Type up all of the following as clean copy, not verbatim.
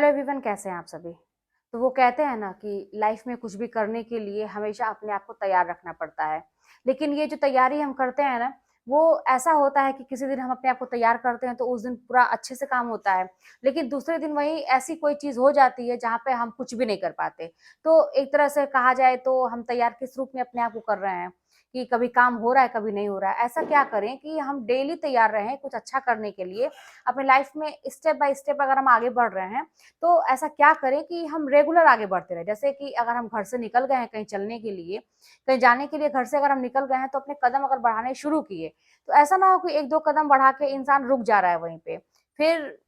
Hello everyone, कैसे हैं आप सभी। तो वो कहते हैं ना कि लाइफ में कुछ भी करने के लिए हमेशा अपने आप को तैयार रखना पड़ता है। लेकिन ये जो तैयारी हम करते हैं ना, वो ऐसा होता है कि किसी दिन हम अपने आप को तैयार करते हैं तो उस दिन पूरा अच्छे से काम होता है। लेकिन दूसरे दिन वही ऐसी कोई चीज हो जाती है जहाँ पे हम कुछ भी नहीं कर पाते। तो एक तरह से कहा जाए तो हम तैयार किस रूप में अपने आप को कर रहे हैं कि कभी काम हो रहा है, कभी नहीं हो रहा है। ऐसा क्या करें कि हम डेली तैयार रहें कुछ अच्छा करने के लिए। अपने लाइफ में स्टेप बाय स्टेप अगर हम आगे बढ़ रहे हैं तो ऐसा क्या करें कि हम रेगुलर आगे बढ़ते रहे। जैसे कि अगर हम घर से निकल गए हैं कहीं चलने के लिए, कहीं जाने के लिए घर से अगर हम निकल गए हैं तो अपने कदम अगर बढ़ाने शुरू किए तो ऐसा ना हो कि एक दो कदम बढ़ा के इंसान रुक जा रहा है वहीं पे। फिर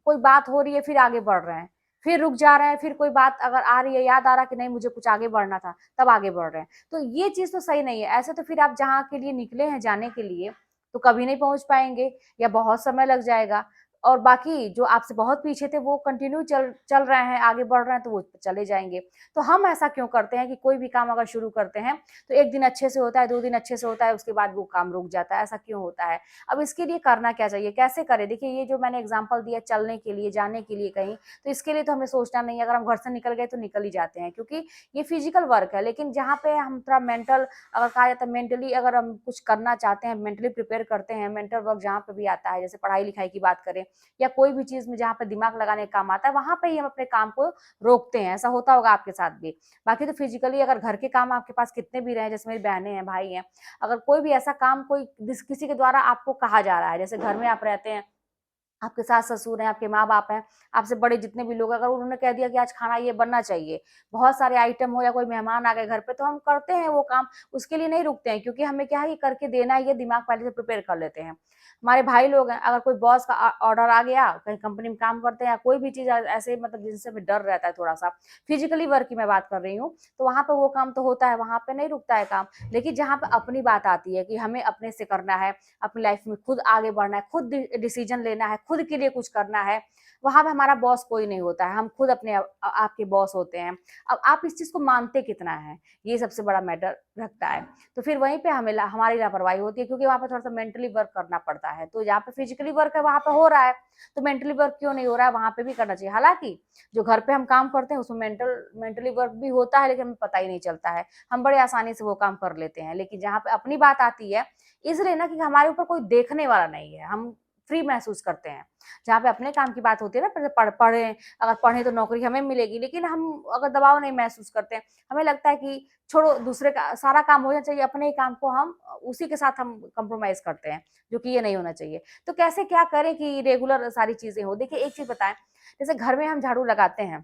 कोई बात हो रही है, फिर आगे बढ़ रहे हैं, फिर रुक जा रहे हैं, फिर कोई बात अगर आ रही है, याद आ रहा कि नहीं मुझे कुछ आगे बढ़ना था, तब आगे बढ़ रहे हैं। तो ये चीज तो सही नहीं है। ऐसे तो फिर आप जहाँ के लिए निकले हैं जाने के लिए तो कभी नहीं पहुंच पाएंगे या बहुत समय लग जाएगा। और बाकी जो आपसे बहुत पीछे थे वो कंटिन्यू चल चल रहे हैं, आगे बढ़ रहे हैं, तो वो चले जाएंगे। तो हम ऐसा क्यों करते हैं कि कोई भी काम अगर शुरू करते हैं तो एक दिन अच्छे से होता है, दो दिन अच्छे से होता है, उसके बाद वो काम रुक जाता है। ऐसा क्यों होता है? अब इसके लिए करना क्या चाहिए, कैसे करें? देखिए, ये जो मैंने एग्जाम्पल दिया चलने के लिए, जाने के लिए कहीं, तो इसके लिए तो हमें सोचना नहीं है। अगर हम घर से निकल गए तो निकल ही जाते हैं, क्योंकि ये फिजिकल वर्क है। लेकिन जहाँ पे हम थोड़ा मेंटल, अगर कहा जाता है मेंटली अगर हम कुछ करना चाहते हैं, मेंटली प्रिपेयर करते हैं, मेंटल वर्क जहाँ पे भी आता है, जैसे पढ़ाई लिखाई की बात करें या कोई भी चीज में जहाँ पे दिमाग लगाने का काम आता है, वहां पे ही हम अपने काम को रोकते हैं। ऐसा होता होगा आपके साथ भी। बाकी तो फिजिकली अगर घर के काम आपके पास कितने भी रहे, जैसे मेरी बहनें हैं, भाई हैं, अगर कोई भी ऐसा काम कोई किसी के द्वारा आपको कहा जा रहा है, जैसे घर में आप रहते हैं, आपके सास ससुर हैं, आपके माँ बाप हैं, आपसे बड़े जितने भी लोग, अगर उन्होंने कह दिया कि आज खाना ये बनना चाहिए, बहुत सारे आइटम हो या कोई मेहमान आ गए घर पे, तो हम करते हैं वो काम। उसके लिए नहीं रुकते हैं, क्योंकि हमें क्या है, ये करके देना है, ये दिमाग पहले से प्रिपेयर कर लेते हैं। हमारे भाई लोग हैं, अगर कोई बॉस का ऑर्डर आ गया, कहीं कंपनी में काम करते हैं या कोई भी चीज ऐसे, मतलब जिनसे हमें डर रहता है थोड़ा सा, फिजिकली वर्क की मैं बात कर रही हूँ, तो वहां पे वो काम तो होता है, वहां पे नहीं रुकता है काम। लेकिन जहाँ पे अपनी बात आती है कि हमें अपने से करना है, अपनी लाइफ में खुद आगे बढ़ना है, खुद डिसीजन लेना है, खुद के लिए कुछ करना है, वहां पे हमारा बॉस कोई नहीं होता है, हम खुद अपने आपके बॉस होते हैं। अब आप इस चीज को मानते कितना है, ये सबसे बड़ा मैटर रखता है। तो फिर वहीं पे हमें हमारी लापरवाही होती है, क्योंकि वहां पे थोड़ा सा मेंटली वर्क करना पड़ता है। तो जहाँ पे फिजिकली वर्क है वहां पे हो रहा है, तो मेंटली वर्क क्यों नहीं हो रहा है, वहां पे भी करना चाहिए। हालांकि जो घर पे हम काम करते हैं उसमें मेंटली वर्क भी होता है, लेकिन हमें पता ही नहीं चलता है, हम बड़े आसानी से वो काम कर लेते हैं। लेकिन जहाँ पे अपनी बात आती है, इसलिए ना कि हमारे ऊपर कोई देखने वाला नहीं है, हम फ्री महसूस करते हैं। जहाँ पे अपने काम की बात होती है ना, पढ़े, अगर पढ़े तो नौकरी हमें मिलेगी, लेकिन हम अगर दबाव नहीं महसूस करते हैं, हमें लगता है कि छोड़ो, दूसरे का सारा काम हो जाना चाहिए, अपने ही काम को हम उसी के साथ हम कंप्रोमाइज करते हैं, जो कि ये नहीं होना चाहिए। तो कैसे क्या करें कि रेगुलर सारी चीजें हो? देखिए, एक चीज बताएं, जैसे घर में हम झाड़ू लगाते हैं,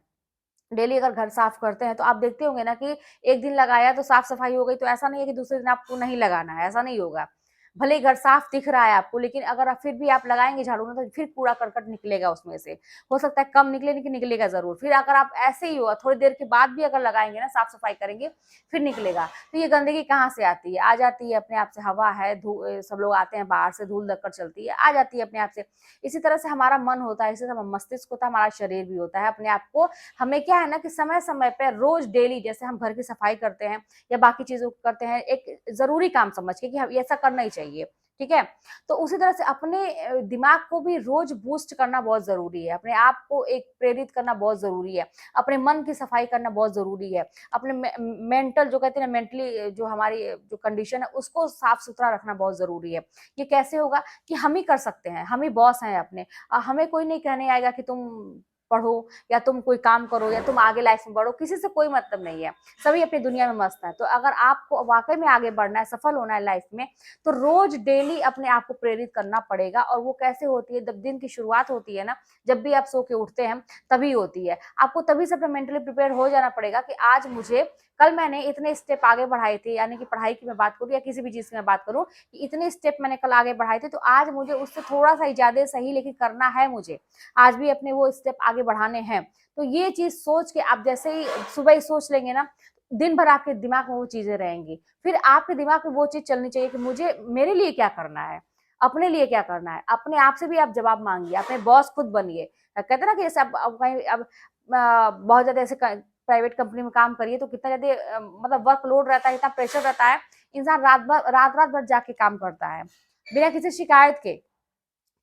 डेली अगर घर साफ करते हैं, तो आप देखते होंगे ना कि एक दिन लगाया तो साफ सफाई हो गई, तो ऐसा नहीं है कि दूसरे दिन आपको नहीं लगाना है, ऐसा नहीं होगा। भले ही घर साफ दिख रहा है आपको, लेकिन अगर आप फिर भी आप लगाएंगे झाड़ू ना, तो फिर कूड़ा करकट निकलेगा उसमें से। हो सकता है कम निकले, लेकिन निकलेगा जरूर। फिर अगर आप ऐसे ही हो, थोड़ी देर के बाद भी अगर लगाएंगे ना, साफ सफाई करेंगे, फिर निकलेगा। तो ये गंदगी कहाँ से आती है? आ जाती है अपने आप से, हवा है, सब लोग आते हैं बाहर से, धूल धक्कर चलती है, आ जाती है अपने आप से। इसी तरह से हमारा मन होता है, इसी तरह मस्तिष्क होता है, हमारा शरीर भी होता है। अपने आप को हमें क्या है ना कि समय समय पे रोज डेली, जैसे हम घर की सफाई करते हैं या बाकी चीजों को करते हैं, एक जरूरी काम समझ के कि हम ऐसा करना ही चाहिए, ठीक है। तो उसी तरह से अपने दिमाग को भी रोज बूस्ट करना बहुत जरूरी है, अपने आप को एक प्रेरित करना बहुत जरूरी है, अपने मन की सफाई करना बहुत जरूरी है, अपने मेंटल जो कहते हैं ना, मेंटली जो हमारी जो कंडीशन है उसको साफ सुथरा रखना बहुत जरूरी है। ये कैसे होगा? कि हम ही कर सकते हैं, हम ही बॉस हैं अपने। हमें कोई नहीं कहने आएगा कि तुम पढ़ो या तुम कोई काम करो या तुम आगे लाइफ में बढ़ो, किसी से कोई मतलब नहीं है। सभी अपनी दुनिया में मस्त है। तो अगर आपको वाकई में आगे बढ़ना है, सफल होना है लाइफ में, तो रोज डेली अपने आप को प्रेरित करना पड़ेगा। और वो कैसे होती है? जब दिन की शुरुआत होती है ना, जब भी आप सो के उठते हैं तभी होती है। आपको तभी से अपने मेंटली प्रिपेयर हो जाना पड़ेगा कि आज मुझे, कल मैंने इतने स्टेप आगे बढ़ाए थे, यानी कि पढ़ाई की मैं बात करूँ या किसी भी चीज की मैं बात करूँ, कि इतने स्टेप मैंने कल आगे बढ़ाए थे, तो आज मुझे उससे थोड़ा सा ही ज्यादा सही, लेकिन करना है मुझे, आज भी अपने वो स्टेप आगे बढ़ाने हैं। तो ये चीज सोच के आप जैसे ही सुबह ही सोच लेंगे ना, दिन भर आपके दिमाग में वो चीजें रहेंगी। फिर आपके दिमाग में वो चीज चलनी चाहिए कि मुझे, मेरे लिए क्या करना है, अपने लिए क्या करना है। अपने आप से भी आप जवाब मांगिए, अपने बॉस खुद बनिए। कहते हैं ना कि जैसे अब कहीं अब बहुत ज्यादा ऐसे प्राइवेट कंपनी में काम करिए तो कितना ज्यादा मतलब वर्कलोड रहता है, इतना प्रेशर रहता है, इंसान रात रात भर जाके काम करता है बिना किसी शिकायत के,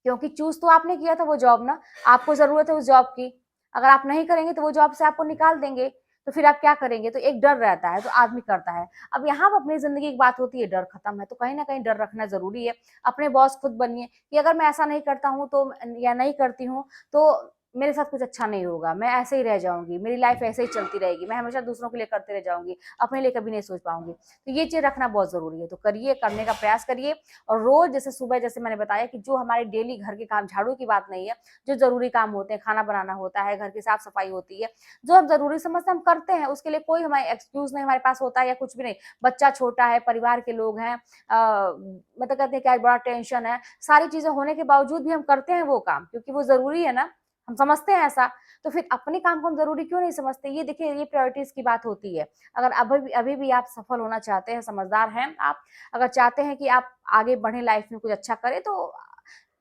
क्योंकि चूज तो आपने किया था वो जॉब ना, आपको जरूरत है उस जॉब की। अगर आप नहीं करेंगे तो वो जॉब से आपको निकाल देंगे, तो फिर आप क्या करेंगे? तो एक डर रहता है, तो आदमी करता है। अब यहाँ पे अपनी ज़िंदगी की बात होती है, डर खत्म है, तो कहीं न कहीं डर रखना ज़रूरी है। अपने बॉस खुद बनिए कि अगर मैं ऐसा नहीं करता हूँ तो या नहीं करती हूँ, तो मेरे साथ कुछ अच्छा नहीं होगा, मैं ऐसे ही रह जाऊँगी, मेरी लाइफ़ ऐसे ही चलती रहेगी, मैं हमेशा दूसरों के लिए करते रह जाऊँगी, अपने लिए कभी नहीं सोच पाऊँगी। तो ये चीज़ रखना बहुत ज़रूरी है, तो करिए, करने का प्रयास करिए और रोज़ जैसे सुबह जैसे मैंने बताया कि जो हमारे डेली घर के काम, झाड़ू की बात नहीं है, जो ज़रूरी काम होते हैं, खाना बनाना होता है, घर की साफ-सफाई होती है, जो हम ज़रूरी समझते हैं हम करते हैं, उसके लिए कोई हमारे एक्सक्यूज़ नहीं हमारे पास होता है या कुछ भी नहीं। बच्चा छोटा है, परिवार के लोग हैं, मतलब कहते हैं कि आज बड़ा टेंशन है, सारी चीज़ें होने के बावजूद भी हम करते हैं वो काम क्योंकि वो ज़रूरी है ना, हम समझते हैं ऐसा। तो फिर अपने काम को हम ज़रूरी क्यों नहीं समझते? ये देखिए ये प्रायोरिटीज़ की बात होती है। अगर अभी भी आप सफल होना चाहते हैं, समझदार हैं आप, अगर चाहते हैं कि आप आगे बढ़ें लाइफ़ में कुछ अच्छा करें तो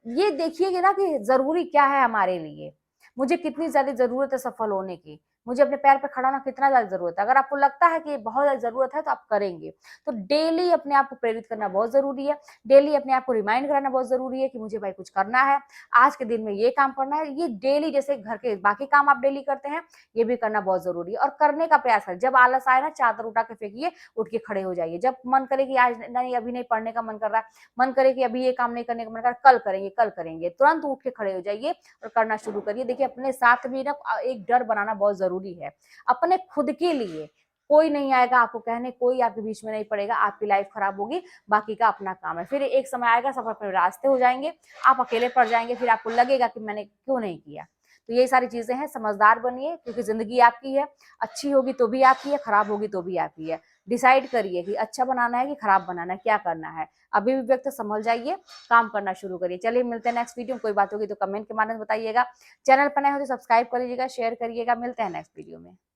ये देखिएगा ना कि ज़रूरी क्या है हमारे लिए? मुझे कितनी ज़्यादा ज़रूरत है सफल होने की? मुझे अपने पैर पे खड़ा होना कितना ज़्यादा ज़रूरत है? अगर आपको लगता है कि बहुत ज़्यादा ज़रूरत है तो आप करेंगे। तो डेली अपने आप को प्रेरित करना बहुत ज़रूरी है। डेली अपने आप को रिमाइंड कराना बहुत ज़रूरी है कि मुझे भाई कुछ करना है, आज के दिन में ये काम करना है। ये डेली जैसे घर के बाकी काम आप डेली करते हैं, ये भी करना बहुत ज़रूरी है और करने का प्रयास करें। जब आलस आए ना चादर उठा के फेंकिए, उठ के खड़े हो जाइए। जब मन करे कि आज नहीं अभी नहीं पढ़ने का मन कर रहा है, मन करे कि अभी ये काम नहीं करने का मन कर रहा है, कल करेंगे। तुरंत उठ के खड़े हो जाइए और करना शुरू करिए। देखिए अपने साथ भी ना एक डर बनाना बहुत ज़रूरी है। अपने खुद के लिए कोई नहीं आएगा आपको कहने, कोई आपके बीच में नहीं पड़ेगा, आपकी लाइफ खराब होगी, बाकी का अपना काम है। फिर एक समय आएगा सब अपने रास्ते हो जाएँगे, आप अकेले पड़ जाएँगे, फिर आपको लगेगा कि मैंने क्यों नहीं किया। तो ये सारी चीज़ें हैं, समझदार बनिए क्योंकि ज़िंदगी आपकी है, अच्छी होगी तो भी आपकी है, खराब होगी तो भी आपकी है। डिसाइड करिए कि अच्छा बनाना है कि खराब बनाना है, क्या करना है। अभी भी व्यक्त संभल जाइए, काम करना शुरू करिए। चलिए मिलते हैं नेक्स्ट वीडियो में, कोई बात होगी तो कमेंट के माध्यम से बताइएगा। चैनल पर नए हो तो सब्सक्राइब कर लीजिएगा, शेयर करिएगा। मिलते हैं नेक्स्ट वीडियो में।